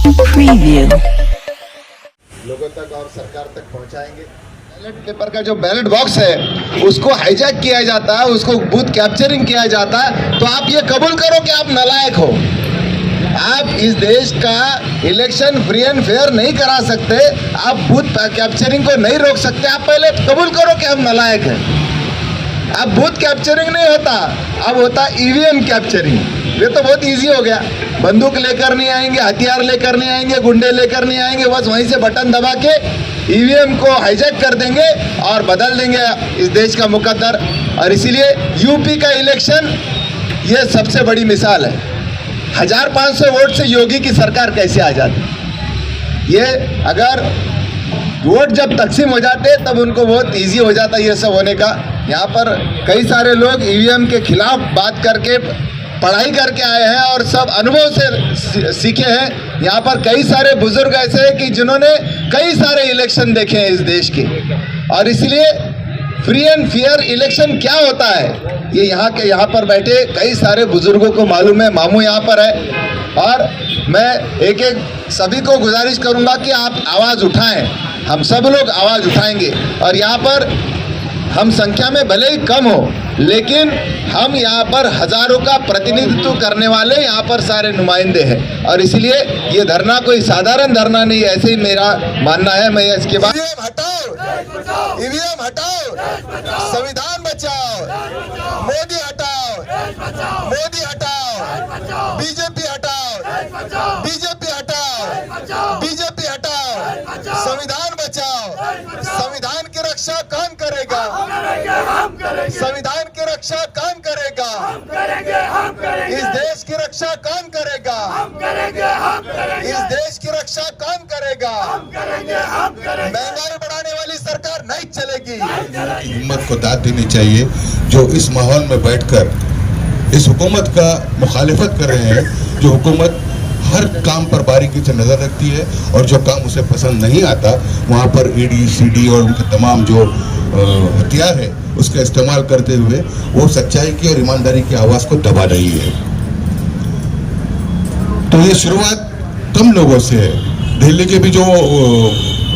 Preview. लोगों तक और सरकार तक पहुंचाएंगे। बैलेट पेपर का जो बैलेट बॉक्स है उसको हाईजैक किया जाता है, उसको बूथ कैप्चरिंग किया जाता है, तो आप ये कबूल करो कि आप नालायक हो। आप इस देश का इलेक्शन फ्री एंड फेयर नहीं करा सकते, आप बूथ कैप्चरिंग को नहीं रोक सकते। आप पहले कबूल करो कि हम नालायक हैं। अब बूथ कैप्चरिंग नहीं होता, अब होता ईवीएम कैप्चरिंग। ये तो बहुत इजी हो गया। बंदूक लेकर नहीं आएंगे, हथियार लेकर नहीं आएंगे, गुंडे लेकर नहीं आएंगे, बस वहीं से बटन दबा के ईवीएम को हाईजैक कर देंगे और बदल देंगे इस देश का मुकद्दर। और इसीलिए यूपी का इलेक्शन ये सबसे बड़ी मिसाल है। 1500 वोट से योगी की सरकार कैसे आ जाती। ये अगर वोट जब तकसीम हो जाते तब उनको बहुत इजी हो जाता ये सब होने का। यहाँ पर कई सारे लोग ईवीएम के खिलाफ बात करके पढ़ाई करके आए हैं और सब अनुभव से सीखे हैं। यहाँ पर कई सारे बुजुर्ग ऐसे हैं कि जिन्होंने कई सारे इलेक्शन देखे हैं इस देश के, और इसलिए फ्री एंड फेयर इलेक्शन क्या होता है ये यहाँ पर बैठे कई सारे बुजुर्गों को मालूम है। मामू यहाँ पर है और मैं एक सभी को गुजारिश करूँगा कि आप आवाज़ उठाएं। हम सब लोग आवाज़ उठाएंगे और यहाँ पर हम संख्या में भले ही कम हो, लेकिन हम यहाँ पर हजारों का प्रतिनिधित्व करने वाले यहाँ पर सारे नुमाइंदे हैं। और इसलिए ये धरना कोई साधारण धरना नहीं, ऐसे ही मेरा मानना है। मैं इसके बाद ईवीएम हटाओ, ईवीएम हटाओ, संविधान बचाओ, मोदी हटाओ, मोदी हटाओ, बीजेपी हटाओ, बीजेपी हटाओ, बीजेपी हटाओ, संविधान बचाओ। संविधान की रक्षा कौन करेगा? संविधान की रक्षा कौन करेगा? इस देश की रक्षा कौन करेगा? इस देश की रक्षा कौन करेगा? महंगाई बढ़ाने वाली सरकार नहीं चलेगी। हिम्मत को दाद देनी चाहिए जो इस माहौल में बैठकर इस हुकूमत का मुखालिफत कर रहे हैं, जो हुकूमत हर काम पर बारीकी से नजर रखती है और जो काम उसे पसंद नहीं आता वहाँ पर ईडी सीडी और उनके तमाम जो हथियार है उसका इस्तेमाल करते हुए वो सच्चाई की और ईमानदारी की आवाज को दबा रही है। तो ये शुरुआत कम लोगों से है। दिल्ली के भी जो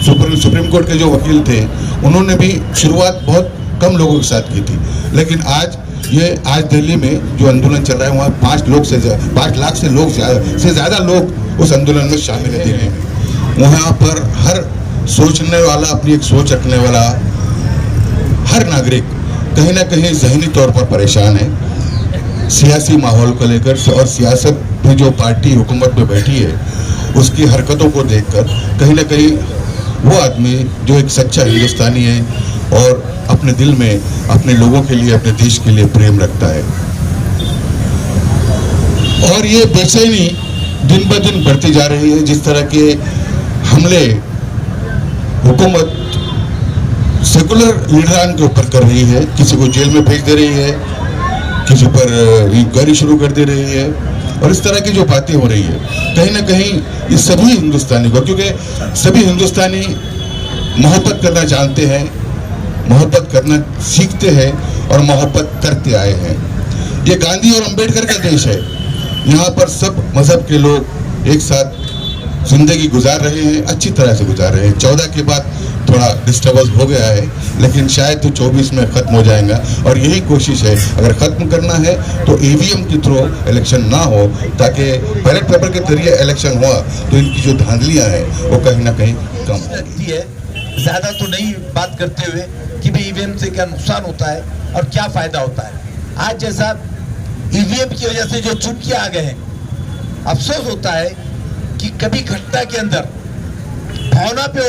सुप्रीम कोर्ट के जो वकील थे उन्होंने भी शुरुआत बहुत कम लोगों के साथ की थी, लेकिन आज दिल्ली में जो आंदोलन चल रहा है वहाँ 5 लाख से ज्यादा लोग उस आंदोलन में शामिल है दिल्ली में। वहाँ पर हर सोचने वाला, अपनी एक सोच रखने वाला हर नागरिक कहीं ना कहीं ज़हनी तौर पर परेशान है सियासी माहौल को लेकर। और सियासत में जो पार्टी हुकूमत में बैठी है उसकी हरकतों को देखकर कहीं ना कहीं वो आदमी जो एक सच्चा हिंदुस्तानी है और अपने दिल में अपने लोगों के लिए, अपने देश के लिए प्रेम रखता है, और ये बेचैनी दिन ब दिन बढ़ती जा रही है। जिस तरह के हमले हुकूमत सेकुलर लीडरान के ऊपर कर रही है, किसी को जेल में भेज दे रही है, किसी पर इंक्वायरी शुरू कर दे रही है, और इस तरह की जो बातें हो रही है कहीं ना कहीं ये सभी हिंदुस्तानी को, क्योंकि सभी हिंदुस्तानी मोहब्बत करना जानते हैं, मोहब्बत करना सीखते हैं और मोहब्बत करते आए हैं। ये गांधी और अंबेडकर का देश है। यहाँ पर सब मजहब के लोग एक साथ जिंदगी गुजार रहे हैं, अच्छी तरह से गुजार रहे हैं। 14 के बाद थोड़ा डिस्टर्बेंस हो गया है, लेकिन शायद तो 24 में खत्म हो जाएगा। और यही कोशिश है, अगर खत्म करना है तो ईवीएम के थ्रू इलेक्शन ना हो, ताकि बैलेट पेपर के जरिए इलेक्शन हुआ तो इनकी जो धांधलियां हैं वो कहीं ना कहीं कम लगती है। ज्यादा तो नहीं बात करते हुए कि भी ईवीएम से क्या नुकसान होता है और क्या फायदा होता है। आज जैसा ईवीएम की वजह से जो चुटकी आ गए हैं, अफसोस होता है कि कभी घटना के अंदर भावना पे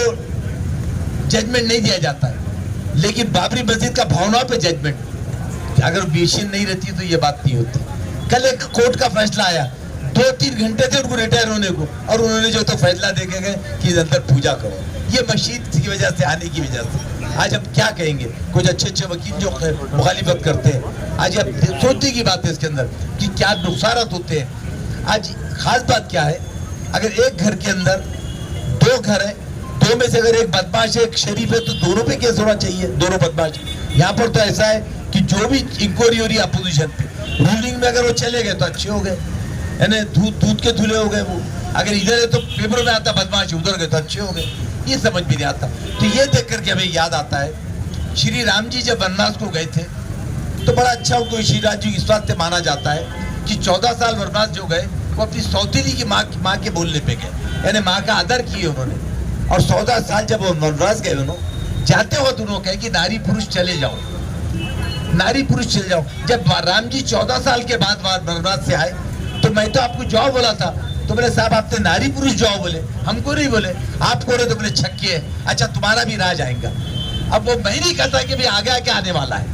जजमेंट नहीं दिया जाता है, लेकिन बाबरी मस्जिद का भावना पे जजमेंट, अगर मशीन नहीं रहती तो ये बात नहीं होती। कल एक कोर्ट का फैसला आया, 2-3 घंटे थे उनको रिटायर होने को, और उन्होंने जो तो फैसला देके गए कि अंदर पूजा करो। ये मशीन की वजह से, आने की वजह से आज हम क्या कहेंगे। कुछ अच्छे वकील जो मुखालिफत करते हैं, आज अब सोचने की बात है इसके अंदर कि क्या नुकसान होते हैं। आज खास बात क्या है, अगर एक घर के अंदर 2 घर है, 2 में से अगर एक बदमाश है एक शरीफ है तो दोनों पे केस होना चाहिए, दोनों बदमाश। यहाँ पर तो ऐसा है कि जो भी इंक्वायरी हो रही अपोजिशन पे, रूलिंग में अगर वो चले गए तो अच्छे हो गए, यानी दूध के धुले हो गए वो। अगर इधर है तो पेपर में आता बदमाश, उधर गए तो अच्छे हो गए, ये समझ भी नहीं आता। तो ये देख करके हमें याद आता है श्री राम जी जब वनवास को गए थे तो बड़ा अच्छा उनको श्री राम जी इस बात से माना जाता है कि 14 साल वनवास जो गए वो अपनी सौतेली की माँ के बोलने पे गए, यानी माँ का आदर किए उन्होंने। और 14 साल जब वो वनवास गए उन्होंने जाते वक्त उन्होंने कहा कि नारी पुरुष चले जाओ, नारी पुरुष चले जाओ। जब राम जी 14 साल के बाद वनवास से आए तो मैं तो आपको जाओ बोला था, तो बोले साहब आपने नारी पुरुष जाओ बोले, हमको नहीं बोले, आपको तो बोले छक्के है, अच्छा तुम्हारा भी राज आएगा। अब वो मैं नहीं कहता कि भाई आगे आके आने वाला है,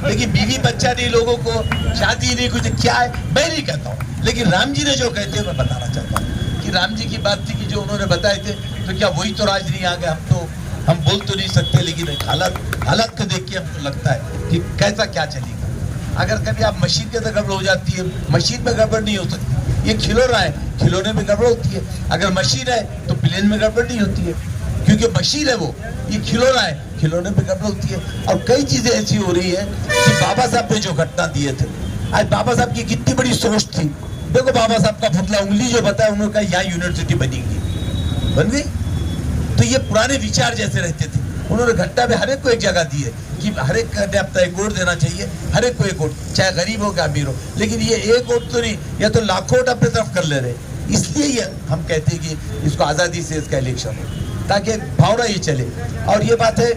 लेकिन बीवी बच्चा नहीं, लोगों को शादी नहीं, कुछ क्या है मैं नहीं कहता हूँ, लेकिन राम जी ने जो कहते हैं मैं बताना चाहता हूँ कि राम जी की बात थी कि जो उन्होंने बताए थे, तो क्या वही तो राज नहीं आ गया। हम बोल तो नहीं सकते, लेकिन हालत को देख के हमको लगता है कि कैसा क्या चलेगा। अगर कभी आप मशीन के अंदर गड़बड़ हो जाती है, मशीन में गड़बड़ नहीं हो सकती, ये खिलौना है, खिलौने में गड़बड़ होती है। अगर मशीन है तो प्लेन में गड़बड़ नहीं होती है, क्योंकि मशीन है वो, ये खिलौना है, खिलौने में गड़बड़ होती है। और कई चीजें ऐसी हो रही है कि बाबा साहब ने जो घटना दिए थे, आज बाबा साहब की कितनी बड़ी सोच थी। देखो बाबा साहब का फुटला उंगली जो बताया, उन्होंने कहा यहाँ यूनिवर्सिटी बनेगी, बन गई। तो ये पुराने विचार जैसे रहते थे, उन्होंने घटना में हर एक को एक जगह दी है कि हर एक ने अपना एक वोट देना चाहिए, हर एक को एक वोट, चाहे गरीब हो या अमीर हो। लेकिन ये एक वोट तो नहीं, या तो लाखों वोट अपने तरफ कर ले रहे, इसलिए ये हम कहते हैं कि इसको आज़ादी से इसका इलेक्शन हो, ताकि भावना ये चले। और ये बात है,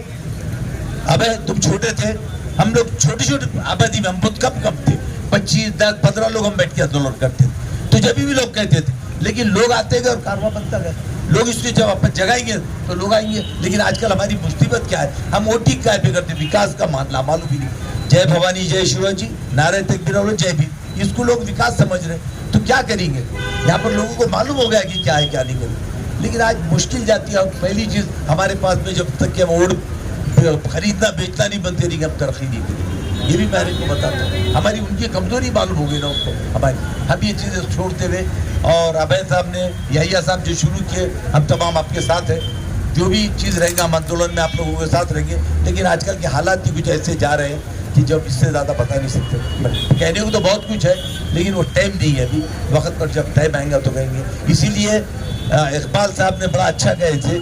अब तुम छोटे थे, हम लोग छोटे छोटे आबादी में, हम बहुत कम थे, 25, 10, 15 लोग हम बैठ के आंदोलन करते थे, तो जब भी लोग कहते थे, लेकिन लोग आते गए और कारवां बनता गया। लोग इसलिए जब अपन जगाएंगे तो लोग आएंगे। लेकिन आजकल हमारी मुसीबत क्या है, हम वोटी काय पे करते, विकास का मालूम ही नहीं। जय भवानी जय शिवाजी, नारे तकबीर और जय भीम, इसको लोग विकास समझ रहे, तो क्या करेंगे। यहाँ पर लोगों को मालूम हो गया कि क्या है क्या नहीं करें, लेकिन आज मुश्किल जाती है। और पहली चीज हमारे पास में जब तक कि हम वोट खरीदना बेचना नहीं बनते रही, हम तरक्की नहीं करेंगे। ये भी मैं इनको बताता हूँ, हमारी उनकी कमजोरी मालूम हो गई ना उनको हमारी। हम ये चीज़ें छोड़ते हुए, और अभय साहब ने, यहिया साहब जो शुरू किए, हम तमाम आपके साथ हैं, जो भी चीज़ रहेगा हम आंदोलन में आप लोगों के साथ रहेंगे। लेकिन आजकल के हालात भी कुछ ऐसे जा रहे हैं कि जब इससे ज़्यादा बता नहीं सकते। कहने को तो बहुत कुछ है, लेकिन वो टाइम नहीं है अभी, वक्त पर जब टाइम आएगा तो कहेंगे। इसीलिए इकबाल साहब ने बड़ा अच्छा कहे थे,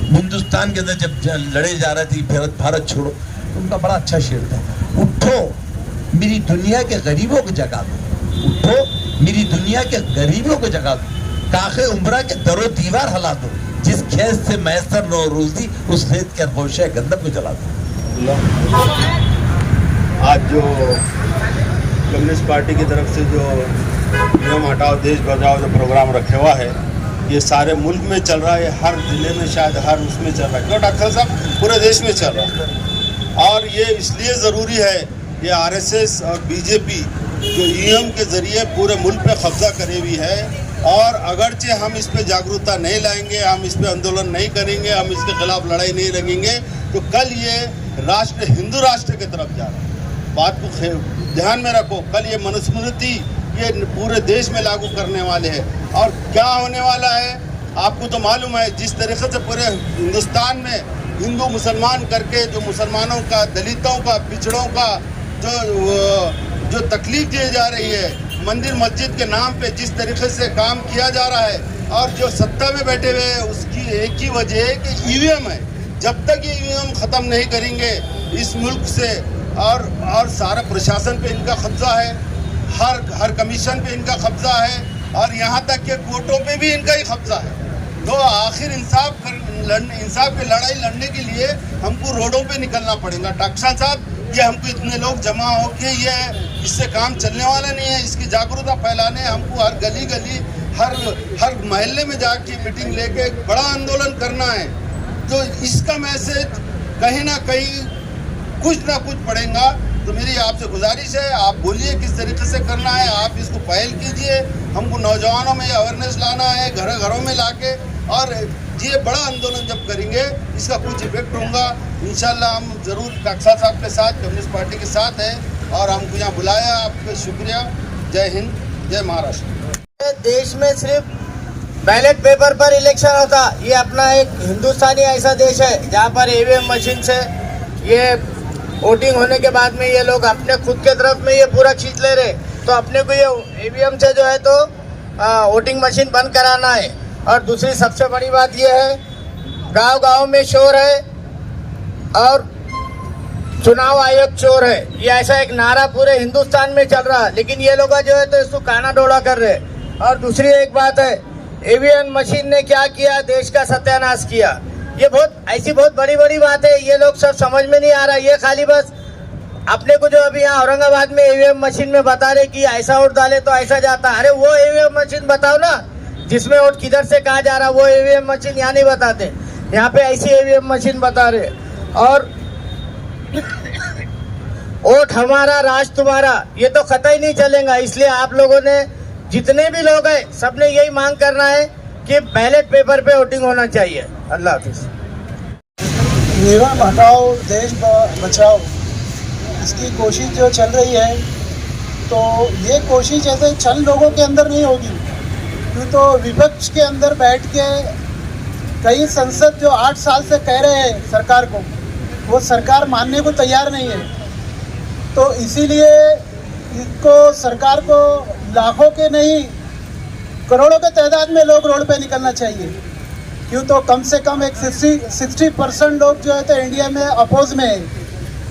हिंदुस्तान के अंदर जब लड़े जा रहे थे भारत छोड़ो, तो उनका बड़ा अच्छा शेर था, उठो मेरी दुनिया के गरीबों को जगा दो, उठो मेरी दुनिया के गरीबों को जगा दो, काखे उम्रा के दरो दीवार हला दो, जिस खेत से मैसर नो रोजी उस खेत के होशे गंदम को जला दो। आज जो कम्युनिस्ट पार्टी की तरफ से जो नियम हटाओ देश बचाओ जो प्रोग्राम रखा हुआ है, ये सारे मुल्क में चल रहा है, हर जिले में, शायद हर उसमें चल रहा है, क्यों डॉक्टर साहब, पूरे देश में चल रहा है। और ये इसलिए ज़रूरी है, ये आरएसएस और बीजेपी जो ईएम के ज़रिए पूरे मुल्क पे कब्जा करे हुई है, और अगरचे हम इस पे जागरूकता नहीं लाएंगे, हम इस पे आंदोलन नहीं करेंगे, हम इसके खिलाफ लड़ाई नहीं लड़ेंगे, तो कल ये राष्ट्र हिंदू राष्ट्र की तरफ जा रहा है। बात को ध्यान में रखो, कल ये मनुस्मृति ये पूरे देश में लागू करने वाले हैं। और क्या होने वाला है आपको तो मालूम है, जिस तरीके से पूरे हिंदुस्तान में हिंदू मुसलमान करके जो मुसलमानों का, दलितों का, पिछड़ों का जो तकलीफ दी जा रही है, मंदिर मस्जिद के नाम पे जिस तरीके से काम किया जा रहा है, और जो सत्ता में बैठे हुए हैं उसकी एक ही वजह है कि ईवीएम है। जब तक ये ईवीएम ख़त्म नहीं करेंगे इस मुल्क से, और सारा प्रशासन पे इनका कब्जा है, हर कमीशन पे इनका कब्जा है, और यहाँ तक के कोर्टों पे भी इनका ही कब्जा है। तो आखिर इंसाफ की लड़ाई लड़ने के लिए हमको रोडों पे निकलना पड़ेगा। डॉक्टर साहब, ये हमको इतने लोग जमा होके ये इससे काम चलने वाला नहीं है। इसकी जागरूकता फैलाने हमको हर गली गली, हर मोहल्ले में जाके मीटिंग लेके एक बड़ा आंदोलन करना है। तो इसका मैसेज कहीं ना कहीं कुछ ना कुछ पड़ेगा। तो मेरी आपसे गुजारिश है, आप बोलिए किस तरीके से करना है, आप इसको पहल कीजिए। हमको नौजवानों में अवेयरनेस लाना है, घरों में लाके, और ये बड़ा आंदोलन जब करेंगे इसका कुछ इफेक्ट होगा। इंशाल्लाह हम ज़रूर डॉक्टर साहब के साथ, कम्युनिस्ट पार्टी के साथ हैं, और हमको यहाँ बुलाया, आपका शुक्रिया। जय हिंद, जय महाराष्ट्र। देश में सिर्फ बैलेट पेपर पर इलेक्शन होता, ये अपना एक हिंदुस्तानी ऐसा देश है जहाँ पर ईवीएम मशीन से ये वोटिंग होने के बाद में ये लोग अपने खुद के तरफ में ये पूरा खींच ले रहे। तो अपने को ये ईवीएम से जो है तो वोटिंग मशीन बंद कराना है। और दूसरी सबसे बड़ी बात यह है, गांव-गांव में शोर है और चुनाव आयोग चोर है, ये ऐसा एक नारा पूरे हिंदुस्तान में चल रहा है, लेकिन ये लोग जो है तो इसको काना डोला कर रहे हैं। और दूसरी एक बात है, ईवीएम मशीन ने क्या किया, देश का सत्यानाश किया। ये बहुत बड़ी बात है, ये लोग सब समझ में नहीं आ रहा। ये खाली बस अपने को जो अभी यहाँ औरंगाबाद में ईवीएम मशीन में बता रहे कि ऐसा वोट डाले तो ऐसा जाता, अरे वो ईवीएम मशीन बताओ ना जिसमें वोट किधर से कहा जा रहा, वो ईवीएम मशीन यहाँ नहीं बताते, यहाँ पे ऐसी ईवीएम मशीन बता रहे। और वोट हमारा राज तुम्हारा, ये तो कतई नहीं चलेगा। इसलिए आप लोगों ने, जितने भी लोग हैं, सबने यही मांग करना है कि बैलेट पेपर पे वोटिंग होना चाहिए। अल्लाह हाफिज। ईवीएम हटाओ देश बचाओ, इसकी कोशिश जो चल रही है, तो ये कोशिश ऐसे चंद लोगों के अंदर नहीं होगी, क्यों तो विपक्ष के अंदर बैठ के कई संसद जो 8 साल से कह रहे हैं सरकार को, वो सरकार मानने को तैयार नहीं है। तो इसीलिए इसको सरकार को लाखों के नहीं करोड़ों के तादाद में लोग रोड पे निकलना चाहिए, क्यों तो कम से कम एक 60% लोग जो है तो इंडिया में अपोज में है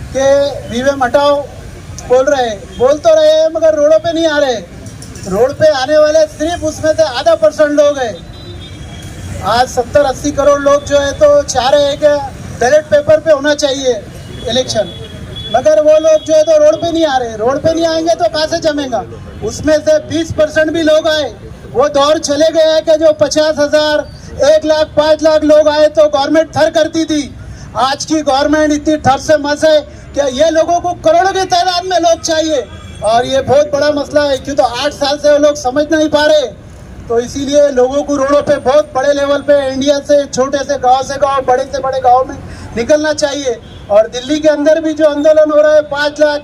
कि ईवीएम हटाओ बोल तो रहे हैं, मगर रोडों पे नहीं आ रहे। रोड पे आने वाले सिर्फ उसमें से आधा % लोग हैं। आज 70-80 करोड़ लोग जो है तो चाह रहे हैं कि बैलेट पेपर पे होना चाहिए इलेक्शन, मगर वो लोग जो है तो रोड पे नहीं आ रहे। रोड पे नहीं आएंगे तो कहाँ से जमेगा। उसमें से 20% भी लोग आए, वो दौर चले गए हैं कि जो 50,000, 1 लाख, 5 लाख लोग आए तो गवर्नमेंट थर करती थी। आज की गवर्नमेंट इतनी ठर से मस है कि ये लोगों को करोड़ों की तादाद में लोग चाहिए, और ये बहुत बड़ा मसला है, क्यों तो 8 साल से वो लोग समझ नहीं पा रहे। तो इसीलिए लोगों को रोडों पे बहुत बड़े लेवल पे इंडिया से छोटे से गांव, बड़े से बड़े गांव में निकलना चाहिए। और दिल्ली के अंदर भी जो आंदोलन हो रहा है, 5 लाख,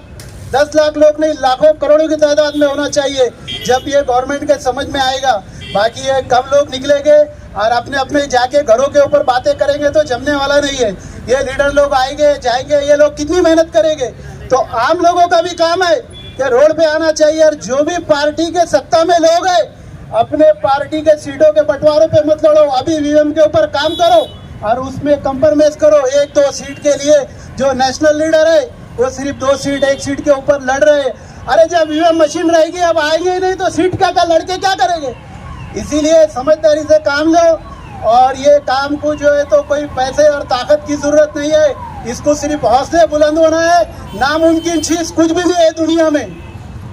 10 लाख लोग नहीं, लाखों करोड़ों की तादाद में होना चाहिए, जब ये गवर्नमेंट के समझ में आएगा। बाकी ये कम लोग निकलेंगे और अपने अपने जाके घरों के ऊपर बातें करेंगे तो जमने वाला नहीं है। ये लीडर लोग आएंगे जाएंगे, ये लोग कितनी मेहनत करेंगे। तो आम लोगों का भी काम है कि रोड पे आना चाहिए। और जो भी पार्टी के सत्ता में लोग हैं, अपने पार्टी के सीटों के बंटवारे पे मत लड़ो, अभी ईवीएम के ऊपर काम करो और उसमें कंप्रोमाइज करो। 1-2 सीट के लिए जो नेशनल लीडर है वो सिर्फ 2 सीट, 1 सीट के ऊपर लड़ रहे हैं। अरे जब ईवीएम मशीन रहेगी, अब आएंगे ही नहीं तो सीट का लड़के क्या करेंगे। इसीलिए समझदारी से काम लो, और ये काम को जो है तो कोई पैसे और ताकत की जरूरत नहीं है, इसको सिर्फ हौसले बुलंद होना है। नामुमकिन चीज कुछ भी नहीं है दुनिया में।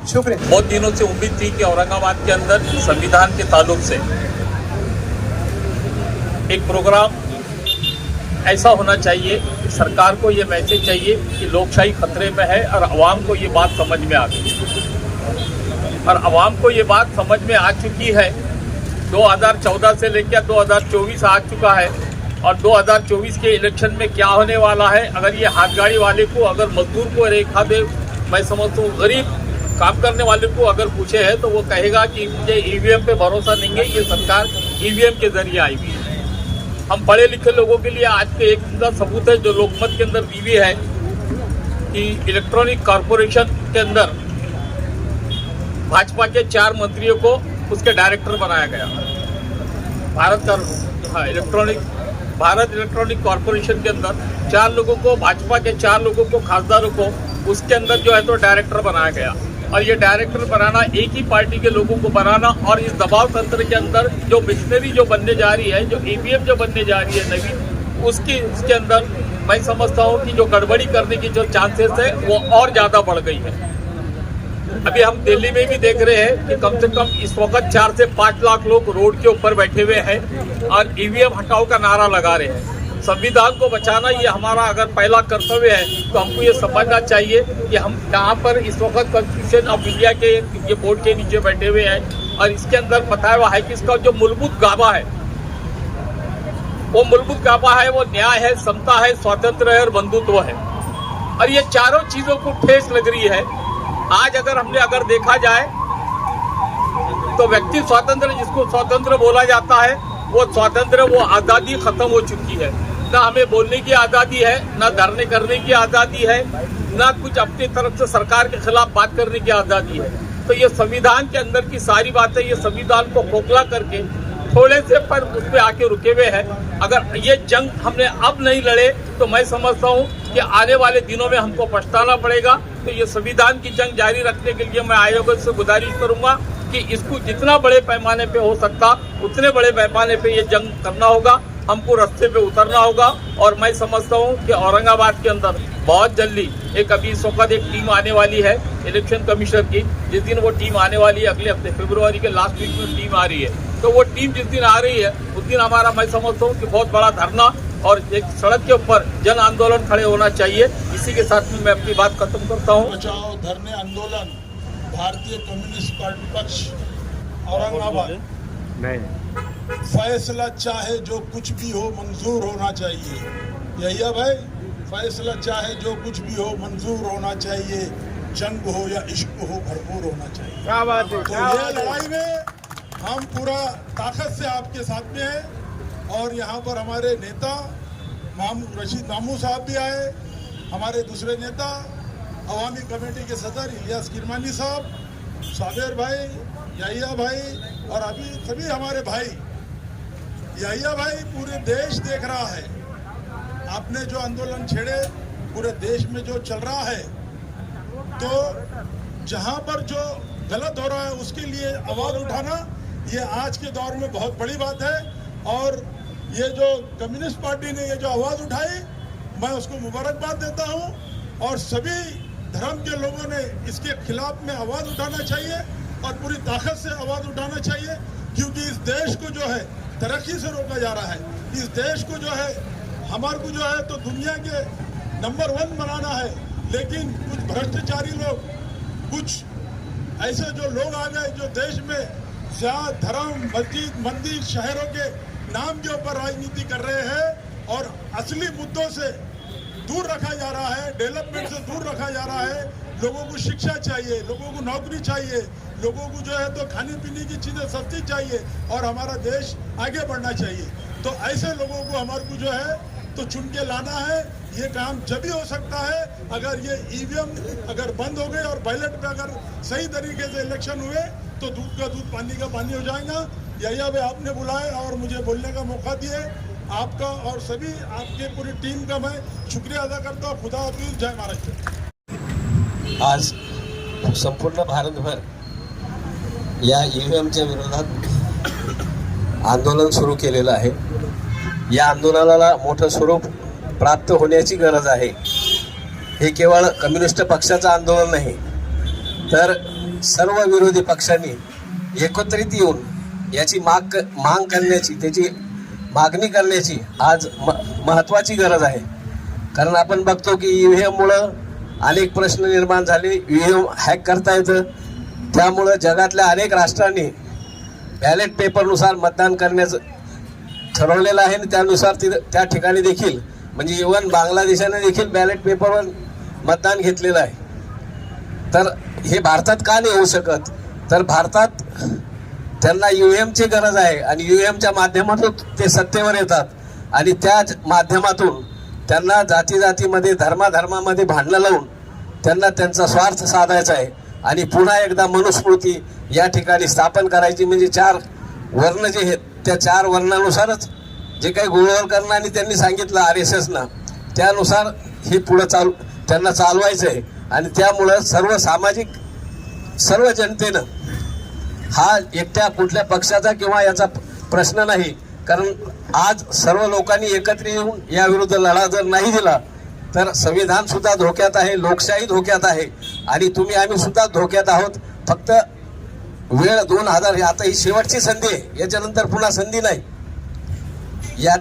शुक्रिया। बहुत दिनों से उम्मीद थी कि औरंगाबाद के अंदर संविधान के ताल्लुक से एक प्रोग्राम ऐसा होना चाहिए, सरकार को ये मैसेज चाहिए कि लोकशाही खतरे में है, और आवाम को ये बात समझ में आ गई। और आवाम को ये बात समझ में आ चुकी है। 2014 से लेकर 2024 आ चुका है, और 2024 के इलेक्शन में क्या होने वाला है। अगर ये हाथगाड़ी वाले को, अगर मजदूर को रेखा दे, मैं समझता हूँ गरीब काम करने वाले को अगर पूछे है तो वो कहेगा कि मुझे ईवीएम पे भरोसा नहीं है, ये सरकार ईवीएम के जरिए आई हुई है। हम पढ़े लिखे लोगों के लिए आज के एक सबूत है जो लोकमत के अंदर दी हुई है कि इलेक्ट्रॉनिक कॉरपोरेशन के अंदर भाजपा के 4 मंत्रियों को उसके डायरेक्टर बनाया गया। भारत इलेक्ट्रॉनिक कॉरपोरेशन के अंदर 4 लोगों को, भाजपा के 4 लोगों को, खासदारों को उसके अंदर जो है तो डायरेक्टर बनाया गया। और ये डायरेक्टर बनाना, एक ही पार्टी के लोगों को बनाना, और इस दबाव तंत्र के अंदर जो मिशनरी जो बनने जा रही है, जो ईवीएम जो बनने जा रही है नवी, उसके अंदर मैं समझता हूँ कि जो गड़बड़ी करने की जो चांसेस है वो और ज़्यादा बढ़ गई है। अभी हम दिल्ली में भी देख रहे हैं कि कम से कम इस वक्त 4 से 5 लाख लोग रोड के ऊपर बैठे हुए हैं और ईवीएम हटाओ का नारा लगा रहे हैं। संविधान को बचाना ये हमारा अगर पहला कर्तव्य है तो हमको ये समझना चाहिए कि हम कहाँ पर इस वक्त कॉन्स्टिट्यूशन ऑफ इंडिया के ये बोर्ड के नीचे बैठे हुए हैं, और इसके अंदर बताया हुआ है कि इसका जो मूलभूत गाभा है, वो मूलभूत गाभा है, वो न्याय है, समता है, स्वातंत्र है और बंधुत्व है। और ये चारों चीजों को ठेस लग रही है। आज अगर देखा जाए तो व्यक्ति स्वातंत्र, जिसको स्वतंत्र बोला जाता है, वो स्वातंत्र, वो आजादी खत्म हो चुकी है। ना हमें बोलने की आजादी है, ना धरने करने की आजादी है, ना कुछ अपनी तरफ से सरकार के खिलाफ बात करने की आजादी है। तो ये संविधान के अंदर की सारी बातें, ये संविधान को खोखला करके थोड़े से पर उस पर आके रुके हुए हैं। अगर ये जंग हमने अब नहीं लड़े तो मैं समझता हूँ कि आने वाले दिनों में हमको पछताना पड़ेगा। तो ये संविधान की जंग जारी रखने के लिए मैं आयोग से गुजारिश करूंगा कि इसको जितना बड़े पैमाने पे हो सकता उतने बड़े पैमाने पे ये जंग करना होगा, हमको रास्ते पे उतरना होगा। और मैं समझता हूँ कि औरंगाबाद के अंदर बहुत जल्दी एक अभी इस वक्त एक टीम आने वाली है इलेक्शन कमीशन की। जिस दिन वो टीम आने वाली है, अगले हफ्ते फरवरी के लास्ट वीक में टीम आ रही है, तो वो टीम जिस दिन आ रही है उस दिन हमारा, मैं समझता हूँ कि बहुत बड़ा धरना और एक सड़क के ऊपर जन आंदोलन खड़े होना चाहिए। इसी के साथ में मैं अपनी बात खत्म करता हूँ। बचाओ धरने आंदोलन भारतीय कम्युनिस्ट पार्टी पक्ष औरंगाबाद, फैसला चाहे जो कुछ भी हो मंजूर होना चाहिए। यही है भाई, फैसला चाहे जो कुछ भी हो मंजूर होना चाहिए, जंग हो या इश्क हो भरपूर होना चाहिए। क्या बात है, तो ये लड़ाई में हम पूरा ताकत से आपके साथ में हैं। और यहाँ पर हमारे नेता रशीद मामू साहब भी आए, हमारे दूसरे नेता अवामी कमेटी के सदर इलियास किरमानी साहब, साबिर भाई, याहिया भाई और अभी सभी हमारे भाई। याहिया भाई, पूरे देश देख रहा है आपने जो आंदोलन छेड़े, पूरे देश में जो चल रहा है, तो जहां पर जो गलत हो रहा है उसके लिए आवाज उठाना ये आज के दौर में बहुत बड़ी बात है। और ये जो कम्युनिस्ट पार्टी ने ये जो आवाज उठाई, मैं उसको मुबारकबाद देता हूं। और सभी धर्म के लोगों ने इसके खिलाफ में आवाज उठाना चाहिए और पूरी ताकत से आवाज उठाना चाहिए, क्योंकि इस देश को जो है तरक्की से रोका जा रहा है। इस देश को जो है हमारे को जो है तो दुनिया के नंबर 1 बनाना है, लेकिन कुछ भ्रष्टाचारी लोग, कुछ ऐसे जो लोग आ गए जो देश में जात, धर्म, मस्जिद, मंदिर, शहरों के नाम के ऊपर राजनीति कर रहे हैं और असली मुद्दों से दूर रखा जा रहा है, डेवलपमेंट से दूर रखा जा रहा है। लोगों को शिक्षा चाहिए, लोगों को नौकरी चाहिए, लोगों को जो है तो खाने पीने की चीजें सस्ती चाहिए और हमारा देश आगे बढ़ना चाहिए। तो ऐसे लोगों को हमारे को जो है तो चुन के लाना है। ये काम जब भी हो सकता है अगर ये ईवीएम अगर बंद हो गए और बैलेट पे अगर सही तरीके से इलेक्शन हुए तो दूध का दूध पानी का पानी हो जाएगा। यही भाई आपने बुलाए और मुझे बोलने का मौका दिए, आपका और सभी आपके पूरी टीम का मैं शुक्रिया अदा करता हूँ। खुदा हाफिज, जय महाराष्ट्र। आज संपूर्ण भारतभर या ईव्हीएमच्या विरोधात आंदोलन सुरू केलेलं आहे। या आंदोलनाला मोठं स्वरूप प्राप्त होण्याची गरज आहे। हे केवळ कम्युनिस्ट पक्षाचं आंदोलन नाही, तर सर्व विरोधी पक्षांनी एकत्रित येऊन याची मांग करण्याची, त्याची मागणी करण्याची आज महत्त्वाची गरज आहे। कारण आपण बघतो की ईव्हीएममुळं अनेक प्रश्न निर्माण झाले, ईव्हीएम हॅक करता येतं, त्यामुळं जगातल्या अनेक राष्ट्रांनी बॅलेट पेपरनुसार मतदान करण्याचं ठरवलेलं आहे आणि त्यानुसार त्या ठिकाणी देखील म्हणजे इव्हन बांगलादेशाने देखील बॅलेट पेपरवर मतदान घेतलेलं आहे। तर हे भारतात का नाही होऊ शकत? तर भारतात त्यांना ईव्हीएमची गरज आहे आणि ईव्हीएमच्या माध्यमातून ते सत्तेवर येतात आणि त्या माध्यमातून त्यांना जातीमध्ये धर्मामध्ये भांडणं लावून त्यांना त्यांचा स्वार्थ साधायचा आहे आणि पुन्हा एकदा मनुस्मृती या ठिकाणी स्थापन करायची। म्हणजे 4 वर्ण जे आहेत त्या 4 वर्णानुसारच जे काही गोळवलकरांनी त्यांनी सांगितलं RSSना, त्यानुसार हे पुढे त्यांना चालवायचं आहे। आणि त्यामुळं सर्व सामाजिक सर्व जनतेनं हा एकट्या कुठल्या पक्षाचा किंवा याचा प्रश्न नाही, कारण आज सर्व लोकांनी एकत्र येऊन या विरुद्ध लढा जर नाही दिला तर संविधान सुद्धा धोक्यात आहे, लोकशाही धोक्यात आहे आणि तुम्ही आम्ही सुद्धा धोक्यात आहोत। फक्त वेळ 2000 आता ही शेवटची संधी आहे, याच्यानंतर पुन्हा संधी नाही। या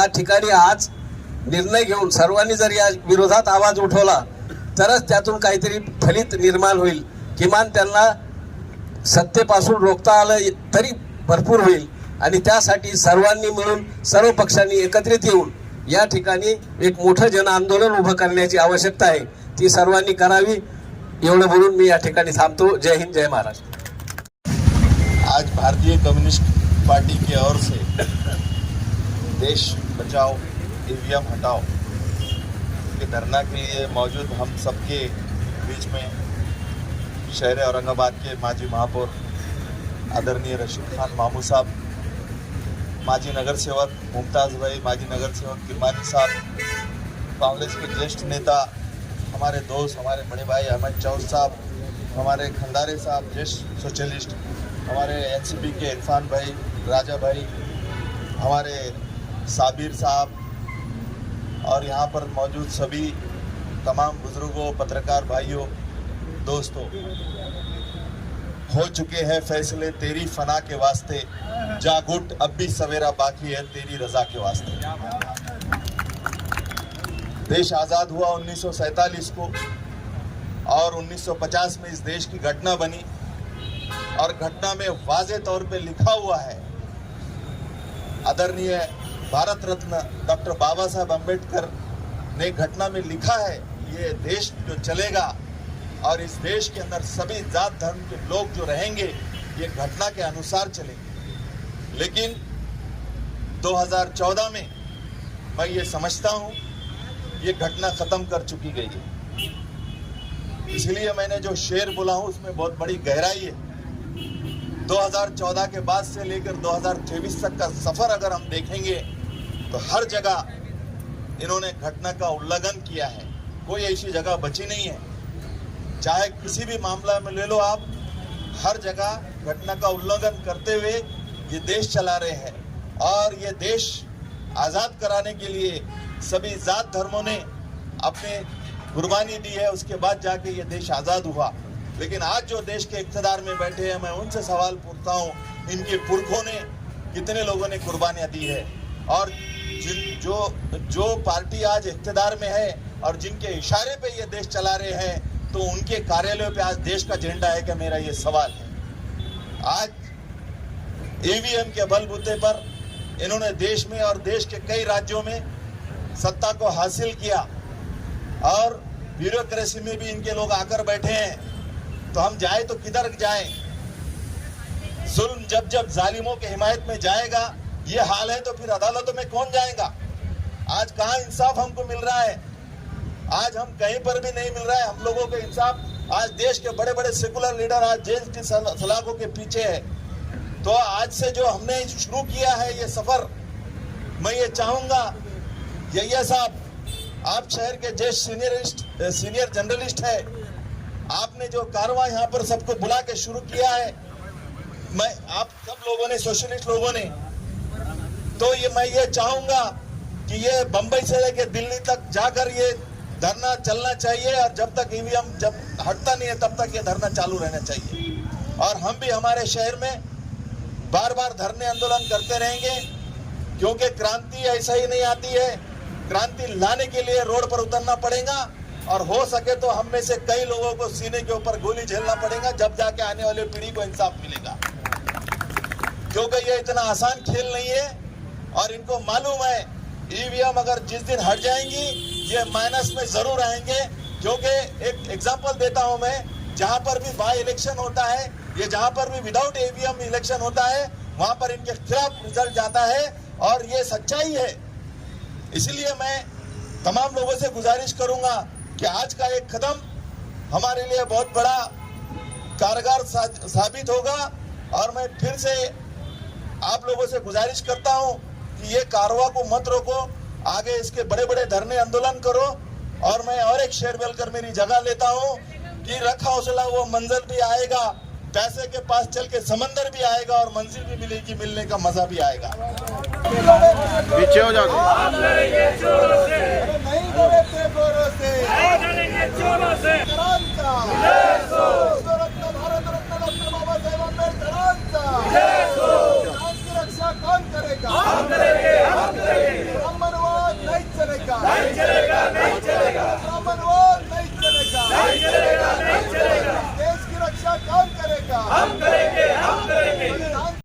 ठिकाणी आज निर्णय घेऊन सर्वांनी जर या विरोधात आवाज उठवला तरच त्यातून काहीतरी फलित निर्माण होईल। किमान त्यांना सत्तेपासून रोखता आलं तरी भरपूर होईल आणि त्यासाठी सर्वांनी मिळून सर्व पक्षांनी एकत्रित येऊन या ठिकाणी एक मोठं जन आंदोलन उभं करण्याची आवश्यकता आहे, ती सर्वांनी करावी। एवढं बोलून मी या ठिकाणी थांबतो। जय हिंद, जय महाराष्ट्र। आज भारतीय कम्युनिस्ट पार्टी की ओर से देश बचाओ ईवीएम हटाओ के धरना के लिए मौजूद हम सबके बीच में शहर औरंगाबाद के माजी महापौर आदरणीय रशीद खान मामू साहब, माजी नगर सेवक मुमताज़ भाई, माजी नगर सेवक किरमानी साहब, कांग्रेस के ज्येष्ठ नेता हमारे दोस्त, हमारे बड़े भाई अहमद चौर साहब, हमारे खंडारे साहब ज्येष्ठ सोशलिस्ट, हमारे एनसीपी के इरफान भाई, राजा भाई, हमारे साबिर साहब और यहाँ पर मौजूद सभी तमाम बुजुर्गों, पत्रकार भाइयों, दोस्तों, हो चुके हैं फैसले तेरी फना के वास्ते, जागुट अब भी सवेरा बाकी है तेरी रजा के वास्ते। देश आज़ाद हुआ 1947 को और 1950 में इस देश की घटना बनी और घटना में वाज़े तौर पे लिखा हुआ है, आदरणीय भारत रत्न डॉक्टर बाबा साहब अम्बेडकर ने घटना में लिखा है, ये देश जो चलेगा और इस देश के अंदर सभी जात धर्म के लोग जो रहेंगे ये घटना के अनुसार चलेंगे। लेकिन 2014 में मैं ये समझता हूँ ये घटना खत्म कर चुकी गई है, इसलिए मैंने जो शेर बोला हूँ उसमें बहुत बड़ी गहराई है। 2014 के बाद से लेकर 2023 तक का सफर अगर हम देखेंगे तो हर जगह इन्होंने घटना का उल्लंघन किया है, कोई ऐसी जगह बची नहीं है। चाहे किसी भी मामला में ले लो आप, हर जगह घटना का उल्लंघन करते हुए ये देश चला रहे हैं और ये देश आज़ाद कराने के लिए सभी जात धर्मों ने अपने कुर्बानी दी है, उसके बाद जाके ये देश आज़ाद हुआ। लेकिन आज जो देश के इक़्तिदार में बैठे हैं, मैं उनसे सवाल पूछता हूँ, इनके पुरखों ने कितने लोगों ने कुर्बानियाँ दी है? और जो पार्टी आज इक़्तिदार में है और जिनके इशारे पे ये देश चला रहे हैं, तो उनके कार्यालयों पे आज देश का झंडा है क्या? मेरा ये सवाल है। आज ईवीएम के बलबूते पर इन्होंने देश में और देश के कई राज्यों में सत्ता को हासिल किया और ब्यूरोक्रेसी में भी इनके लोग आकर बैठे हैं। तो हम जाए तो किधर जाएं? जुल्म जब जब जालिमों के हिमायत में जाएगा, ये हाल है तो फिर अदालतों में कौन जाएगा? आज कहाँ इंसाफ हमको मिल रहा है? आज हम कहीं पर भी नहीं मिल रहा है हम लोगों को इंसाफ। आज देश के बड़े बड़े सेकुलर लीडर आज जेल की सलाखों के पीछे है। तो आज से जो हमने शुरू किया है ये सफर, मैं ये चाहूंगा यैया साहब, आप शहर के ज्येष्ठ सीनियर जर्नलिस्ट है, आपने जो कारवां यहाँ पर सबको बुला के शुरू किया है, आप सब लोगों ने, सोशलिस्ट लोगों ने, तो मैं ये चाहूंगा कि ये बंबई से लेकर दिल्ली तक जाकर ये धरना चलना चाहिए और जब तक ईवीएम जब हटता नहीं है तब तक ये धरना चालू रहना चाहिए। और हम भी हमारे शहर में बार बार धरने आंदोलन करते रहेंगे, क्योंकि क्रांति ऐसा ही नहीं आती है, क्रांति लाने के लिए रोड पर उतरना पड़ेगा और हो सके तो हम में से कई लोगों को सीने के ऊपर गोली झेलना पड़ेगा, जब जाके आने वाली पीढ़ी को इंसाफ मिलेगा। क्योंकि ये इतना आसान खेल नहीं है और इनको मालूम है ईवीएम अगर जिस दिन हट जाएंगी ये माइनस में जरूर आएंगे। क्योंकि एक एग्जांपल देता हूं मैं, जहां पर भी बाई इलेक्शन होता है, ये जहां पर भी विदाउट ईवीएम इलेक्शन होता है, वहां पर इनके खिलाफ रिजल्ट जाता है और ये सच्चाई है। इसलिए मैं तमाम लोगों से गुजारिश करूंगा कि आज का एक कदम हमारे लिए बहुत बड़ा कारगर साबित होगा और मैं फिर से आप लोगों से गुजारिश करता हूं कि ये कारवां को मत रोको, आगे इसके बड़े बड़े धरने आंदोलन करो। और मैं और एक शेर बोलकर मेरी जगह लेता हूं कि रखा हौसला वो मंजिल भी आएगा, पैसे के पास चल के समंदर भी आएगा और मंजिल भी मिलेगी, मिलने का मजा भी आएगा। पीछे हो जाओ।